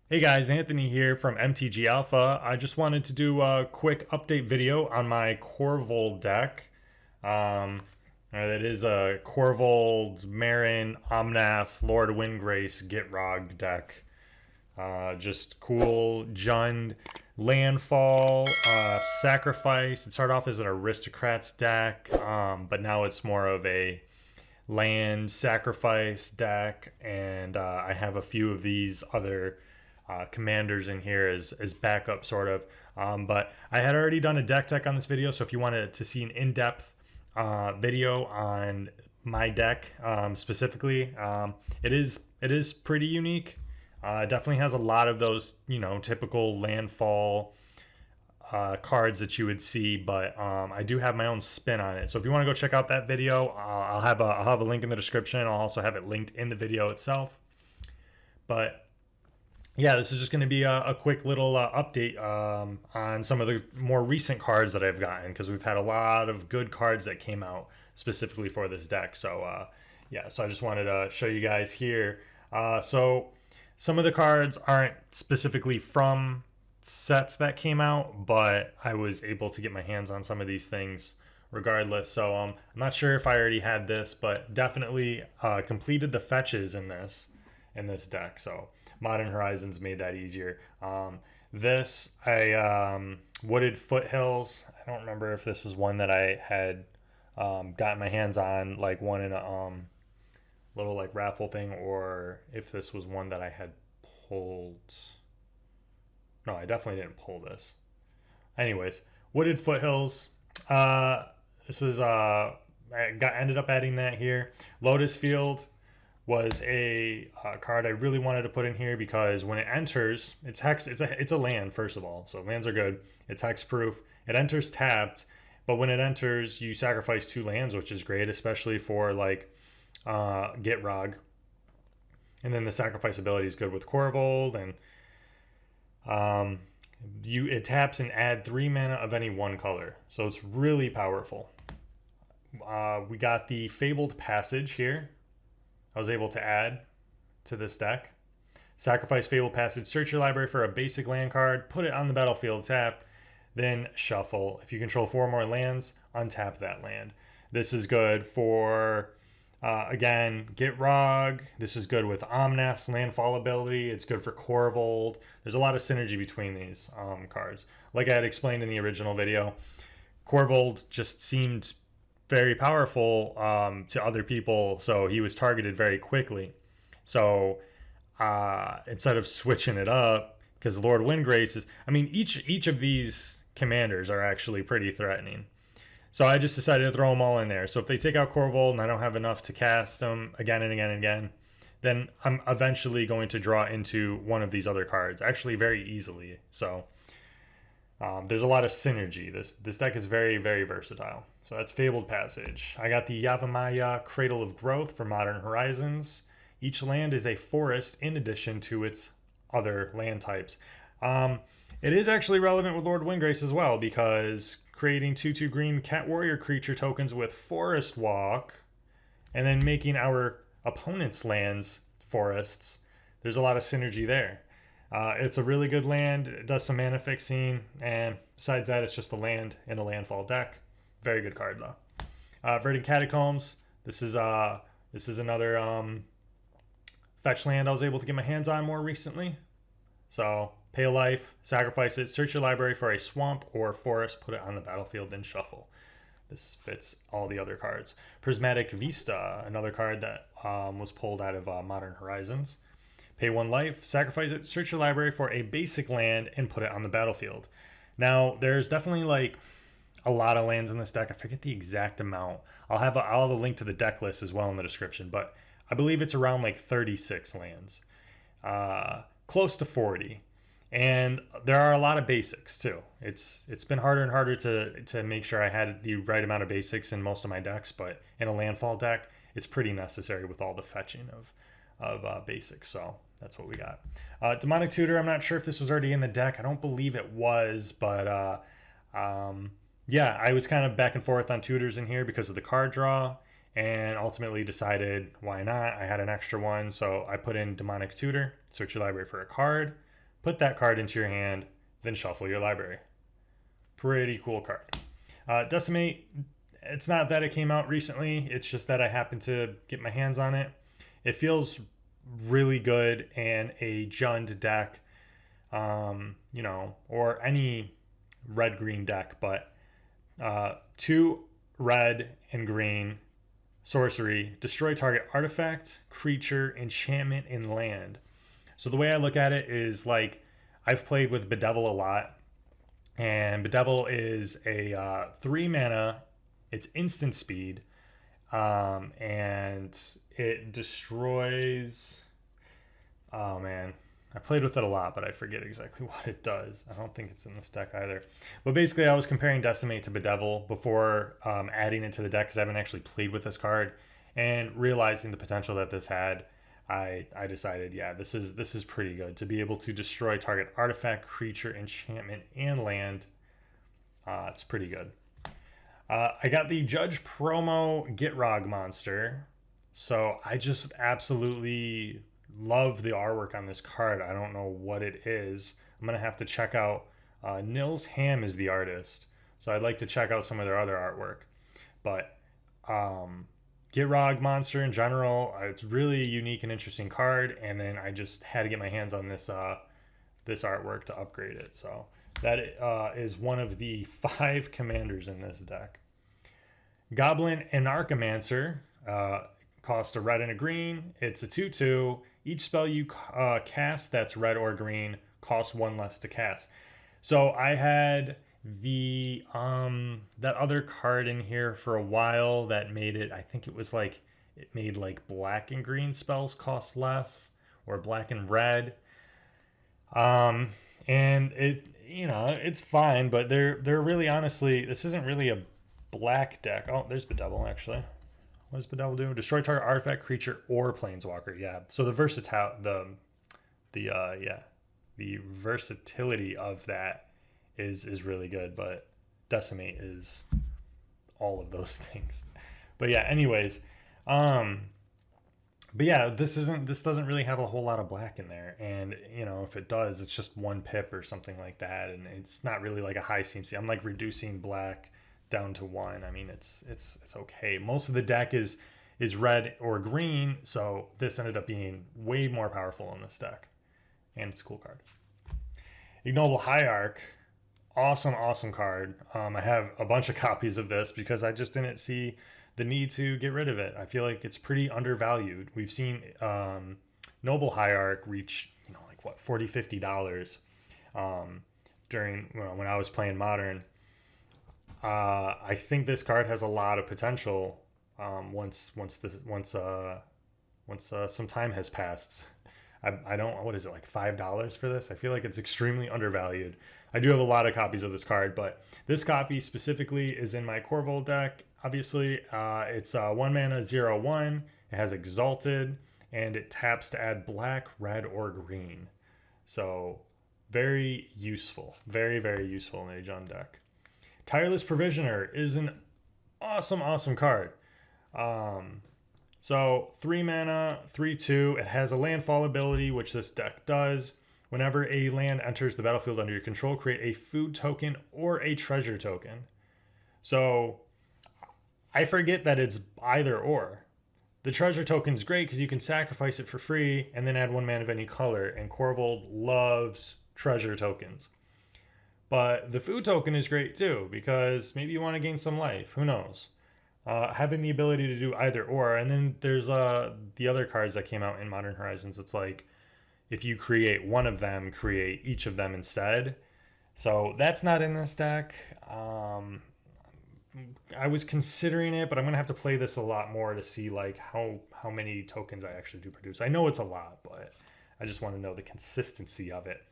Hey guys, Anthony here from MTG Alpha. I just wanted to do a quick update video on my Korvold deck. That is a Korvold, Marin, Omnath, Lord Windgrace, Gitrog deck. Just cool, Jund, Landfall, Sacrifice. It started off as an Aristocrats deck, but now it's more of a land sacrifice deck, and I have a few of these other commanders in here as backup, sort of. But I had already done a deck on this video, so if you wanted to see an in-depth video on my deck specifically, it is pretty unique. It definitely has a lot of those, typical landfall cards that you would see, but I do have my own spin on it. So if you want to go check out that video, I'll have a link in the description. I'll also have it linked in the video itself. But yeah, this is just going to be a quick little update on some of the more recent cards that I've gotten, because we've had a lot of good cards that came out specifically for this deck. So yeah, so I just wanted to show you guys here. So some of the cards aren't specifically from sets that came out, but I was able to get my hands on some of these things regardless. So I'm not sure if I already had this, but definitely completed the fetches in this deck. So Modern Horizons made that easier. This Wooded Foothills. I don't remember if this is one that I had gotten my hands on, like one in a little like raffle thing, or if this was one that I had pulled. No, I definitely didn't pull this. Anyways, Wooded Foothills. This is ended up adding that here. Lotus Field was a card I really wanted to put in here because when it enters, it's hex. It's a land, first of all, so lands are good. It's hex proof. It enters tapped, but when it enters, you sacrifice 2 lands, which is great, especially for like Gitrog. And then the sacrifice ability is good with Korvold, and it taps and add 3 mana of any one color, so it's really powerful. We got the Fabled Passage here. I was able to add to this deck. Sacrifice Fabled Passage, search your library for a basic land card, put it on the battlefield tapped, then shuffle. If you control 4 more lands, untap that land. This is good for, again, Gitrog. This is good with Omnath's landfall ability. It's good for Korvold. There's a lot of synergy between these cards. Like I had explained in the original video, Korvold just seemed very powerful to other people, so he was targeted very quickly. So instead of switching it up, because Lord Windgrace is, each of these commanders are actually pretty threatening. So I just decided to throw them all in there. So if they take out Korvold and I don't have enough to cast them again and again and again, then I'm eventually going to draw into one of these other cards, actually very easily. So there's a lot of synergy. This deck is very, very versatile. So that's Fabled Passage. I got the Yavimaya Cradle of Growth for Modern Horizons. Each land is a forest in addition to its other land types. It is actually relevant with Lord Windgrace as well, because creating 2/2 green Cat Warrior creature tokens with Forest Walk and then making our opponent's lands forests, there's a lot of synergy there. It's a really good land. It does some mana fixing, and besides that, it's just a land in a landfall deck. Very good card though. Verdant Catacombs. This is another fetch land I was able to get my hands on more recently. So pay a life, sacrifice it, search your library for a swamp or forest, put it on the battlefield, then shuffle. This fits all the other cards. Prismatic Vista, another card that was pulled out of Modern Horizons. Pay 1 life, sacrifice it, search your library for a basic land, and put it on the battlefield. Now, there's definitely like a lot of lands in this deck. I forget the exact amount. I'll have a link to the deck list as well in the description, but I believe it's around like 36 lands. Close to 40. And there are a lot of basics too. It's been harder and harder to make sure I had the right amount of basics in most of my decks, but in a landfall deck, it's pretty necessary with all the fetching of basics. So that's what we got. Demonic Tutor, I'm not sure if this was already in the deck. I don't believe it was, but yeah, I was kind of back and forth on tutors in here because of the card draw, and ultimately decided why not. I had an extra one, so I put in Demonic Tutor, search your library for a card, put that card into your hand, then shuffle your library. Pretty cool card. Decimate, it's not that it came out recently, it's just that I happened to get my hands on it. It feels really good in a Jund deck, you know, or any red-green deck, but 2 red and green sorcery, destroy target artifact, creature, enchantment, and land. So the way I look at it is like, I've played with Bedevil a lot, and Bedevil is a 3 mana, it's instant speed, and it destroys, oh man, I played with it a lot, but I forget exactly what it does. I don't think it's in this deck either. But basically, I was comparing Decimate to Bedevil before adding it to the deck, because I haven't actually played with this card, and realizing the potential that this had, I decided, yeah, this is pretty good. To be able to destroy target artifact, creature, enchantment, and land, it's pretty good. I got the Judge promo Gitrog monster, so I just absolutely love the artwork on this card. I don't know what it is. I'm gonna have to check out. Nils Ham is the artist, so I'd like to check out some of their other artwork. But Gitrog monster in general, it's really a unique and interesting card, and then I just had to get my hands on this this artwork to upgrade it. So that is one of the 5 commanders in this deck. Goblin Anarchomancer, cost a red and a green. It's a 2/2. Each spell you cast that's red or green costs 1 less to cast. So I had the that other card in here for a while that made it, I think it was like, it made like black and green spells cost less, or black and red. And it, you know, it's fine, but they're really, honestly, this isn't really a black deck. Oh, there's Bedevil actually. What does Bedevil do? Destroy target artifact, creature, or planeswalker. Yeah. So the versatility of that is really good, but Decimate is all of those things. But yeah, anyways, but yeah, this doesn't really have a whole lot of black in there, and you know, if it does, it's just 1 pip or something like that, and it's not really like a high CMC. I'm like reducing black down to 1. I mean, it's okay. Most of the deck is red or green, so this ended up being way more powerful in this deck, and it's a cool card. Ignoble Hierarch, awesome card. I have a bunch of copies of this because I just didn't see the need to get rid of it. I feel like it's pretty undervalued. We've seen Noble Hierarch reach, you know, like what, $40-$50 during, well, when I was playing Modern. I think this card has a lot of potential once some time has passed. I don't, what is it, like $5 for this? I feel like it's extremely undervalued. I do have a lot of copies of this card, but this copy specifically is in my Korvold deck. Obviously, it's 1 mana 0/1. It has Exalted, and it taps to add black, red, or green. So very useful, very useful in a Jund deck. Tireless Provisioner is an awesome card. So 3 mana, 3/2. It has a landfall ability, which this deck does. Whenever a land enters the battlefield under your control, create a food token or a treasure token. So I forget that it's either or. The treasure token is great because you can sacrifice it for free and then add 1 mana of any color, and Korvold loves treasure tokens. But the food token is great too, because maybe you want to gain some life. Who knows? Having the ability to do either or. And then there's the other cards that came out in Modern Horizons. It's like, if you create one of them, create each of them instead. So that's not in this deck. I was considering it, but I'm going to have to play this a lot more to see like how many tokens I actually do produce. I know it's a lot, but I just want to know the consistency of it.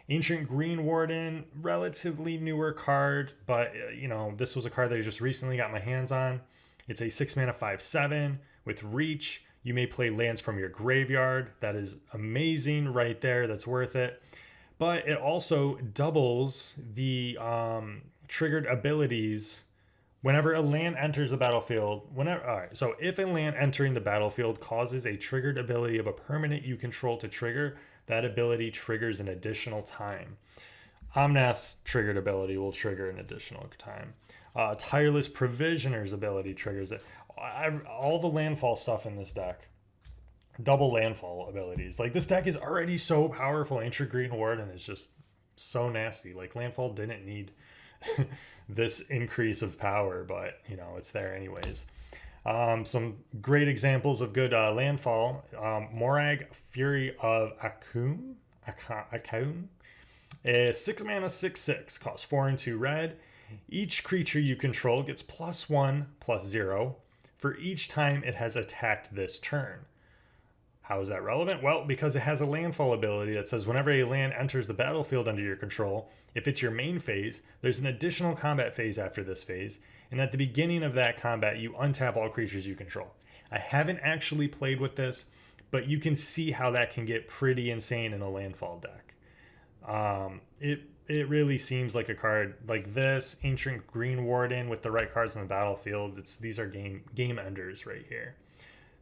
Ancient Green Warden, relatively newer card, but you know, this was a card that I just recently got my hands on. It's a 6 mana 5/7 with reach. You may play lands from your graveyard. That is amazing right there. That's worth it. But it also doubles the triggered abilities whenever a land enters the battlefield. Alright, so if a land entering the battlefield causes a triggered ability of a permanent you control to trigger, That ability triggers an additional time. Omnath's triggered ability will trigger an additional time. Tireless Provisioner's ability triggers it. All the landfall stuff in this deck. Double landfall abilities. Like, this deck is already so powerful. Ancient Green Warden is just so nasty. Like, landfall didn't need this increase of power, but you know, it's there anyways. Some great examples of good landfall. Morag, Fury of Akum. 6 mana, 6/6, costs 4 and 2 red. Each creature you control gets +1/+0 for each time it has attacked this turn. How is that relevant? Well, because it has a landfall ability that says whenever a land enters the battlefield under your control, if it's your main phase, there's an additional combat phase after this phase, and at the beginning of that combat, you untap all creatures you control. I haven't actually played with this, but you can see how that can get pretty insane in a landfall deck. It really seems like a card like this, Ancient Green Warden with the right cards on the battlefield. These are game enders right here.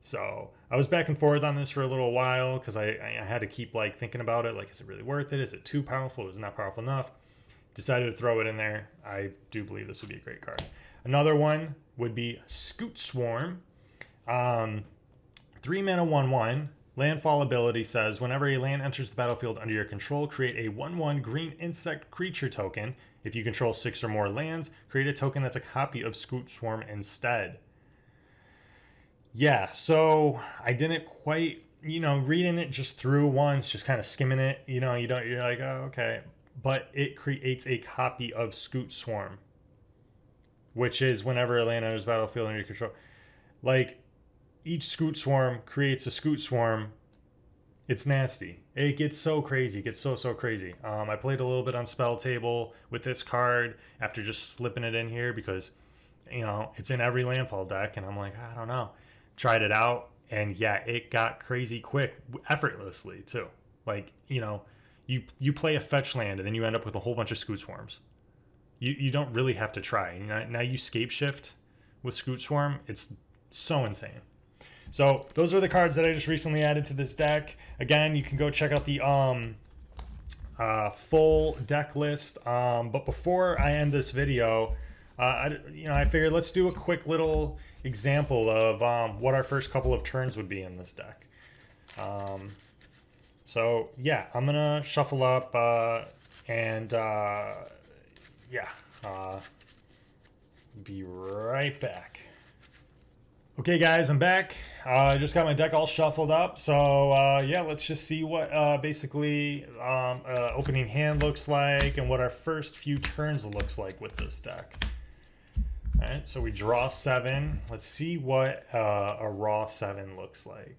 So I was back and forth on this for a little while because I had to keep like thinking about it. Like, is it really worth it? Is it too powerful? Is it not powerful enough? Decided to throw it in there. I do believe this would be a great card. Another one would be Scoot Swarm. 3 mana 1/1. Landfall ability says whenever a land enters the battlefield under your control, create a 1/1 green insect creature token. If you control 6 or more lands, create a token that's a copy of Scoot Swarm instead. Yeah, so I didn't quite, reading it just through once, just kind of skimming it, you're like, oh, okay. But it creates a copy of Scoot Swarm, which is whenever a land enters the battlefield under your control. Like, each Scoot Swarm creates a Scoot Swarm. It's nasty. It gets so crazy. It gets so crazy. I played a little bit on Spell Table with this card after just slipping it in here because, it's in every landfall deck. And I'm like, I don't know. Tried it out. And yeah, it got crazy quick, effortlessly too. Like, you play a fetch land and then you end up with a whole bunch of Scoot Swarms. You don't really have to try. Now you scape shift with Scoot Swarm. It's so insane. So those are the cards that I just recently added to this deck. Again, you can go check out the full deck list. But before I end this video, I figured let's do a quick little example of what our first couple of turns would be in this deck. So yeah, I'm gonna shuffle up be right back. Okay, guys, I'm back. I just got my deck all shuffled up. So, let's just see what basically opening hand looks like and what our first few turns looks like with this deck. All right, so we draw 7. Let's see what a raw 7 looks like.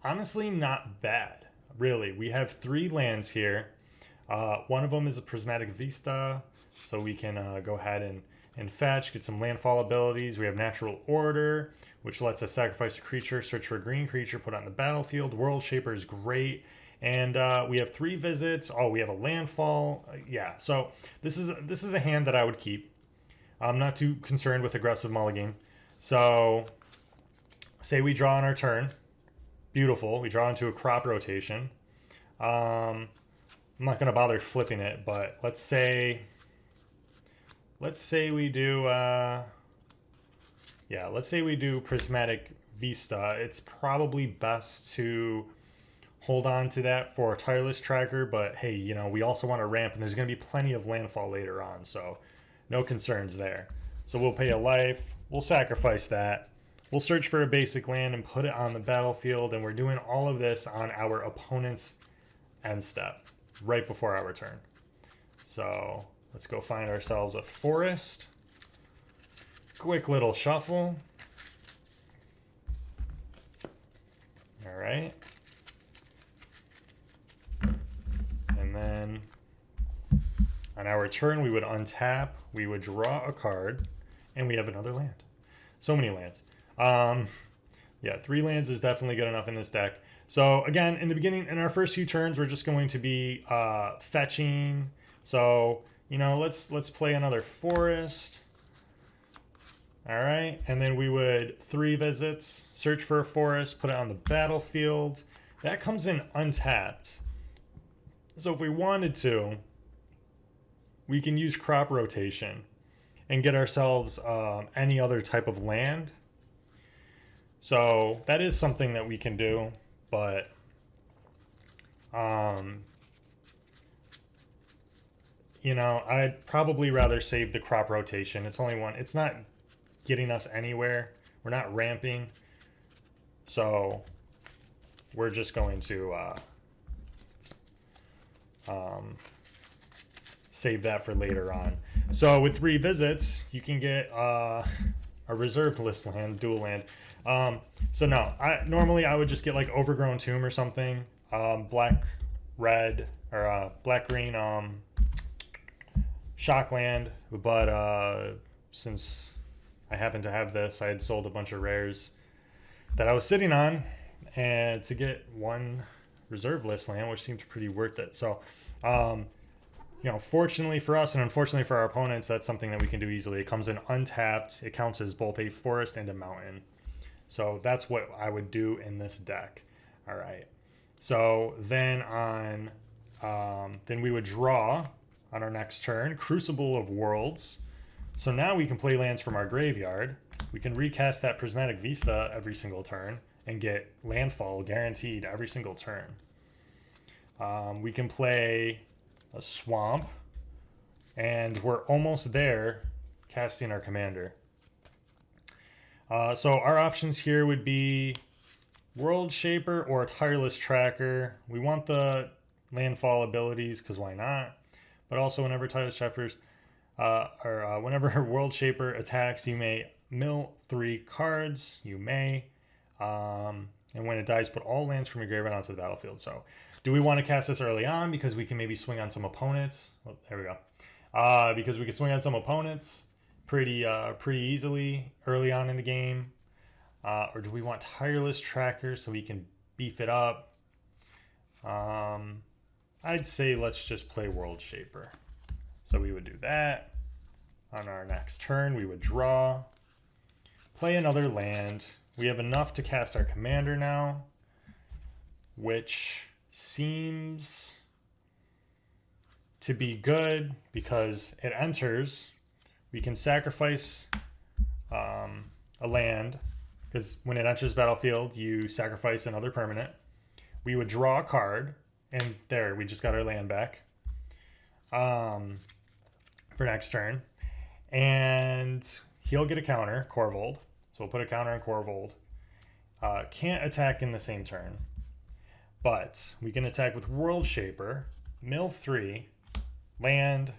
Honestly, not bad, really. We have 3 lands here. One of them is a Prismatic Vista, so we can go ahead and fetch, get some landfall abilities. We have Natural Order, which lets us sacrifice a creature, search for a green creature, put it on the battlefield. World Shaper is great. And we have 3 visits. Oh, we have a landfall. Yeah, so this is a hand that I would keep. I'm not too concerned with aggressive mulligan. So say we draw on our turn. Beautiful. We draw into a crop rotation. I'm not going to bother flipping it, but let's say we do let's say we do Prismatic Vista. It's probably best to hold on to that for a Tireless Tracker, but hey, we also want to ramp, and there's going to be plenty of landfall later on, so no concerns there. So we'll pay a life, we'll sacrifice that, we'll search for a basic land and put it on the battlefield, and we're doing all of this on our opponent's end step, right before our turn. So let's go find ourselves a forest. Quick little shuffle. All right. And then on our turn, we would untap, we would draw a card, and we have another land. So many lands. 3 lands is definitely good enough in this deck. So again, in the beginning, in our first few turns, we're just going to be fetching. So let's play another forest. All right, and then we would 3 visits, search for a forest, put it on the battlefield. that comes in untapped. So if we wanted to, we can use crop rotation and get ourselves any other type of land. So that is something that we can do, but you know, I'd probably rather save the crop rotation. It's only one. It's not getting us anywhere. We're not ramping. So we're just going to save that for later on. So with 3 visits, you can get a reserved list land, dual land. So no, normally I would just get like Overgrown Tomb or something, black, red, or black, green, Shockland, but since I happen to have this, I had sold a bunch of rares that I was sitting on, and to get 1 reserve list land, which seems pretty worth it. So, you know, fortunately for us and unfortunately for our opponents, that's something that we can do easily. It comes in untapped. It counts as both a forest and a mountain. So that's what I would do in this deck. All right. So then then we would draw on our next turn, Crucible of Worlds. So now we can play lands from our graveyard. We can recast that Prismatic Vista every single turn and get landfall guaranteed every single turn. We can play a Swamp, and we're almost there casting our commander. So our options here would be World Shaper or Tireless Tracker. We want the landfall abilities because why not? But also whenever Tireless Trackers whenever World Shaper attacks, you may mill 3 cards. You may. And when it dies, put all lands from your graveyard onto the battlefield. So do we want to cast this early on because we can maybe swing on some opponents? Oh, there we go. Because we can swing on some opponents pretty easily early on in the game. Or do we want Tireless Tracker so we can beef it up? I'd say let's just play World Shaper. So we would do that. On our next turn, we would draw, play another land. We have enough to cast our commander now, which seems to be good because it enters. We can sacrifice a land because when it enters battlefield, you sacrifice another permanent. We would draw a card, and there, we just got our land back for next turn. And he'll get a counter, Korvold. So we'll put a counter on Korvold. Can't attack in the same turn. But we can attack with World Shaper, mill 3, land,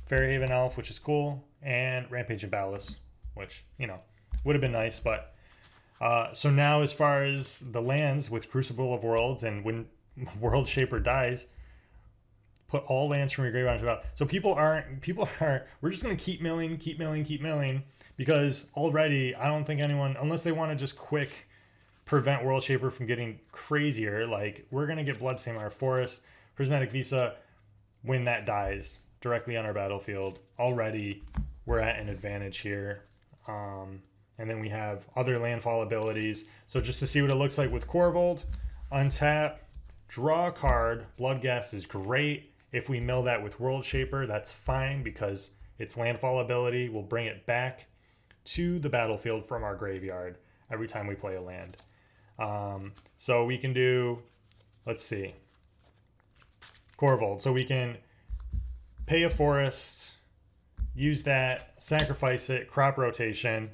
Fairhaven Elf, which is cool, and Rampage and Ballast, which, you know, would have been nice. But so now as far as the lands with Crucible of Worlds, and when World Shaper dies, put all lands from your graveyard onto the battlefield. So people aren't, we're just going to keep milling, because already I don't think anyone, unless they want to just quick prevent World Shaper from getting crazier, like we're going to get Bloodstain on our forest, Prismatic Vista, when that dies directly on our battlefield. Already we're at an advantage here. And then we have other landfall abilities. So just to see what it looks like with Korvold, untap, draw a card. Bloodghast is great. If we mill that with World Shaper, that's fine because its landfall ability will bring it back to the battlefield from our graveyard every time we play a land. So we can do, let's see, Korvold. So we can pay a forest, use that, sacrifice it, crop rotation,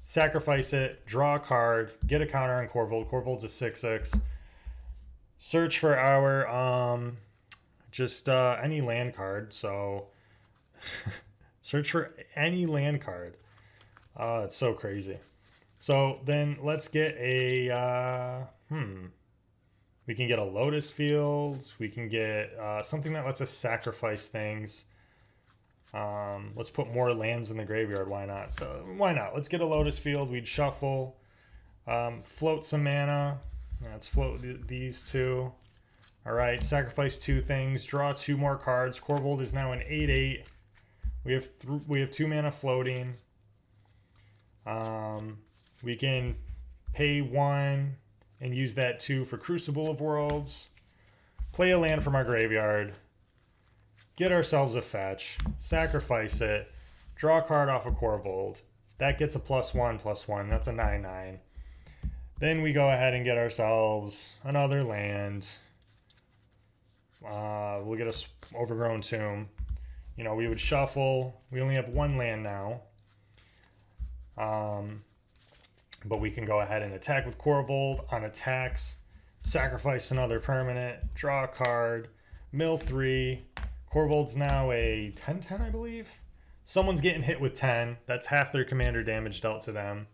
sacrifice it, draw a card, get a counter on Korvold. Korvold's a 6/6. Search for our any land card. So search for any land card. It's so crazy. So then let's get a we can get a Lotus Field. We can get something that lets us sacrifice things. Let's put more lands in the graveyard. Why not? So why not? Let's get a Lotus Field. We'd shuffle, float some mana. Let's float these 2. All right, sacrifice 2 things, draw 2 more cards. Korvold is now an 8/8. We have 2 mana floating. We can pay 1 and use that 2 for Crucible of Worlds. Play a land from our graveyard. Get ourselves a fetch. Sacrifice it. Draw a card off of Korvold. That gets a +1/+1. That's a 9/9. Then we go ahead and get ourselves another land. We'll get a Overgrown Tomb. You know, we would shuffle. We only have 1 land now. But we can go ahead and attack with Korvold. On attacks, sacrifice another permanent, draw a card, mill 3. Korvold's now a 10/10, I believe. Someone's getting hit with 10. That's half their commander damage dealt to them.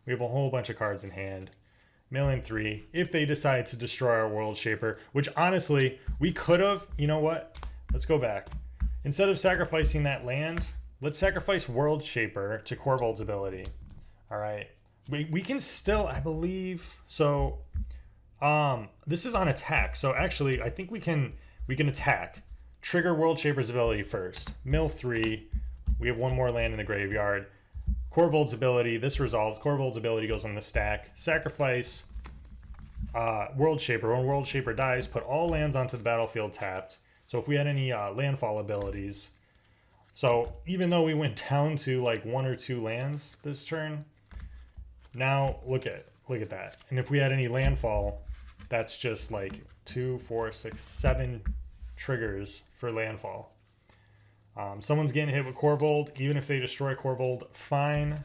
We have a whole bunch of cards in hand. Milling 3. If they decide to destroy our World Shaper, which honestly, we could have. You know what? Let's go back. Instead of sacrificing that land, let's sacrifice World Shaper to Korvold's ability. All right. We can still, I believe. So, this is on attack. So actually, I think we can attack. Trigger World Shaper's ability first. Mill 3. We have 1 more land in the graveyard. Korvold's ability. This resolves. Korvold's ability goes on the stack. Sacrifice World Shaper. When World Shaper dies, put all lands onto the battlefield tapped. So if we had any landfall abilities. So even though we went down to like 1 or 2 lands this turn, now look at that. And if we had any landfall, that's just like 2, 4, 6, 7 triggers for landfall. Someone's getting hit with Korvold. Even if they destroy Korvold, fine.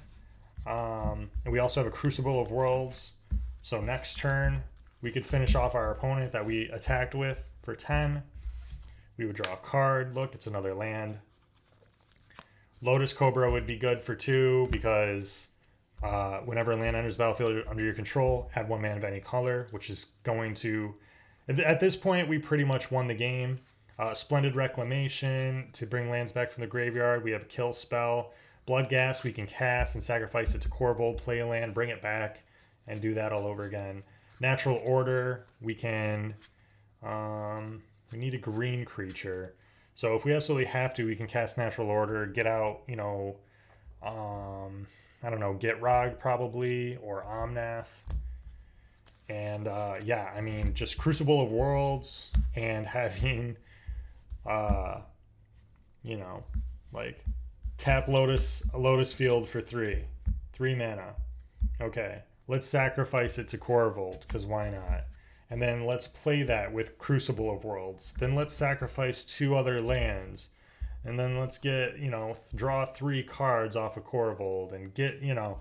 And we also have a Crucible of Worlds. So next turn, we could finish off our opponent that we attacked with for 10. We would draw a card. Look, it's another land. Lotus Cobra would be good for 2 because whenever a land enters the battlefield under your control, add 1 mana of any color, which is going to... At this point, we pretty much won the game. Splendid Reclamation to bring lands back from the graveyard. We have a kill spell. Bloodghast we can cast and sacrifice it to Korvold, play a land, bring it back, and do that all over again. Natural Order, we can... we need a green creature. So if we absolutely have to, we can cast Natural Order, get out, you know... I don't know, Get Rog probably, or Omnath. And yeah, I mean, just Crucible of Worlds and having, you know, like tap Lotus Field for 3 mana. Okay, let's sacrifice it to Korvold, because why not? And then let's play that with Crucible of Worlds. Then let's sacrifice 2 other lands. And then let's get, you know, draw 3 cards off of Korvold and get, you know...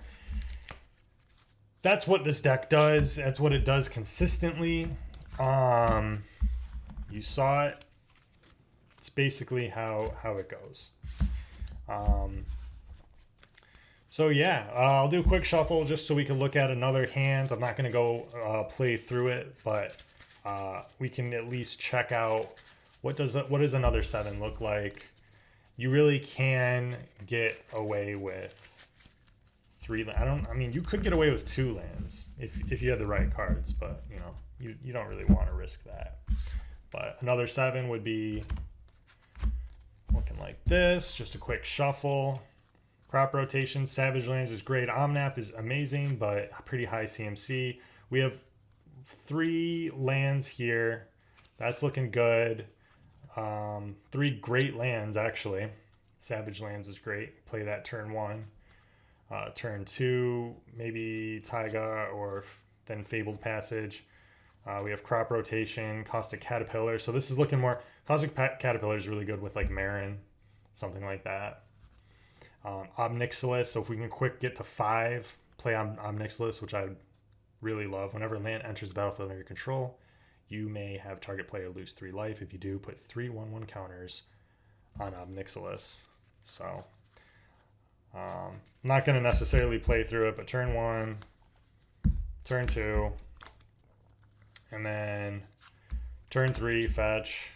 That's what this deck does. That's what it does consistently. You saw it. It's basically how it goes. So yeah, I'll do a quick shuffle just so we can look at another hand. I'm not going to go play through it, but we can at least check out what does another 7 look like. You really can get away with 3. I mean, you could get away with 2 lands if you had the right cards, but you know, you don't really want to risk that. But another 7 would be looking like this. Just a quick shuffle. Crop rotation. Savage Lands is great. Omnath is amazing, but pretty high CMC. We have 3 lands here. That's looking good. 3 great lands, actually. Savage Lands is great. Play that turn 1. Turn 2, maybe Taiga or then Fabled Passage. We have Crop Rotation, Caustic Caterpillar. So this is looking more... Caustic Caterpillar is really good with like Marin, something like that. Obnixilis, so if we can quick get to 5, play on Obnixilis, which I really love. Whenever land enters the battlefield under your control, you may have target player lose 3 life. If you do, put 3 1/1 counters on Obnixilis. So, I'm not going to necessarily play through it, but turn 1, turn 2, and then turn 3, fetch.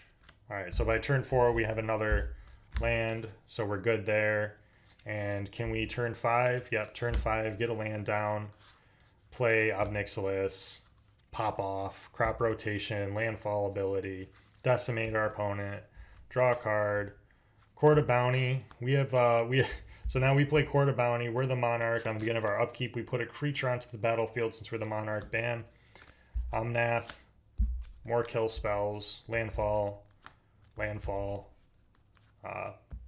All right, so by turn 4, we have another land, so we're good there. And can we turn 5? Yep, turn 5, get a land down, play Obnixilis, pop off, crop rotation, landfall ability, decimate our opponent, draw a card, Court of Bounty. We have so now we play Court of Bounty. We're the Monarch. On the beginning of our upkeep, we put a creature onto the battlefield since we're the Monarch ban. Omnath, more kill spells, landfall,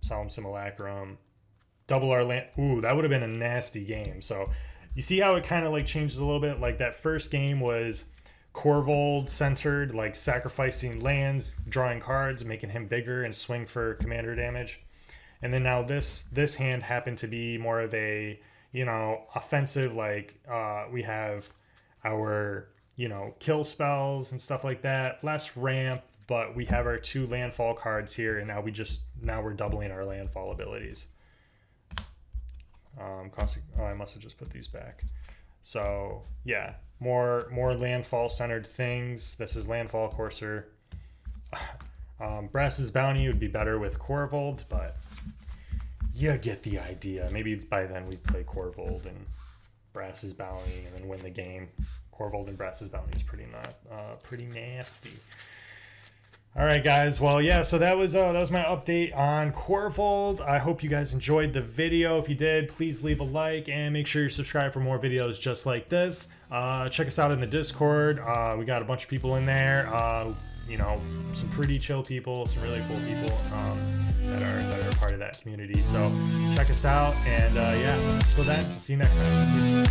Solemn Simulacrum, double our land. Ooh, that would have been a nasty game. So you see how it kind of like changes a little bit? Like that first game was Korvold centered, like sacrificing lands, drawing cards, making him bigger and swing for commander damage. And then now this hand happened to be more of a, you know, offensive, like we have our, you know, kill spells and stuff like that, less ramp, but we have our 2 landfall cards here, and now we're doubling our landfall abilities. I must have just put these back. So yeah, more landfall centered things. This is landfall courser. Brass's Bounty would be better with Korvold, but you get the idea. Maybe by then we'd play Korvold and Brass's Bounty and then win the game. Korvold and Brass's Bounty is pretty nasty. All right, guys. Well, yeah, so that was my update on Korvold. I hope you guys enjoyed the video. If you did, please leave a like and make sure you're subscribed for more videos just like this. Check us out in the Discord. We got a bunch of people in there. You know, some pretty chill people, some really cool people that are part of that community. So check us out, and yeah. Till then, see you next time.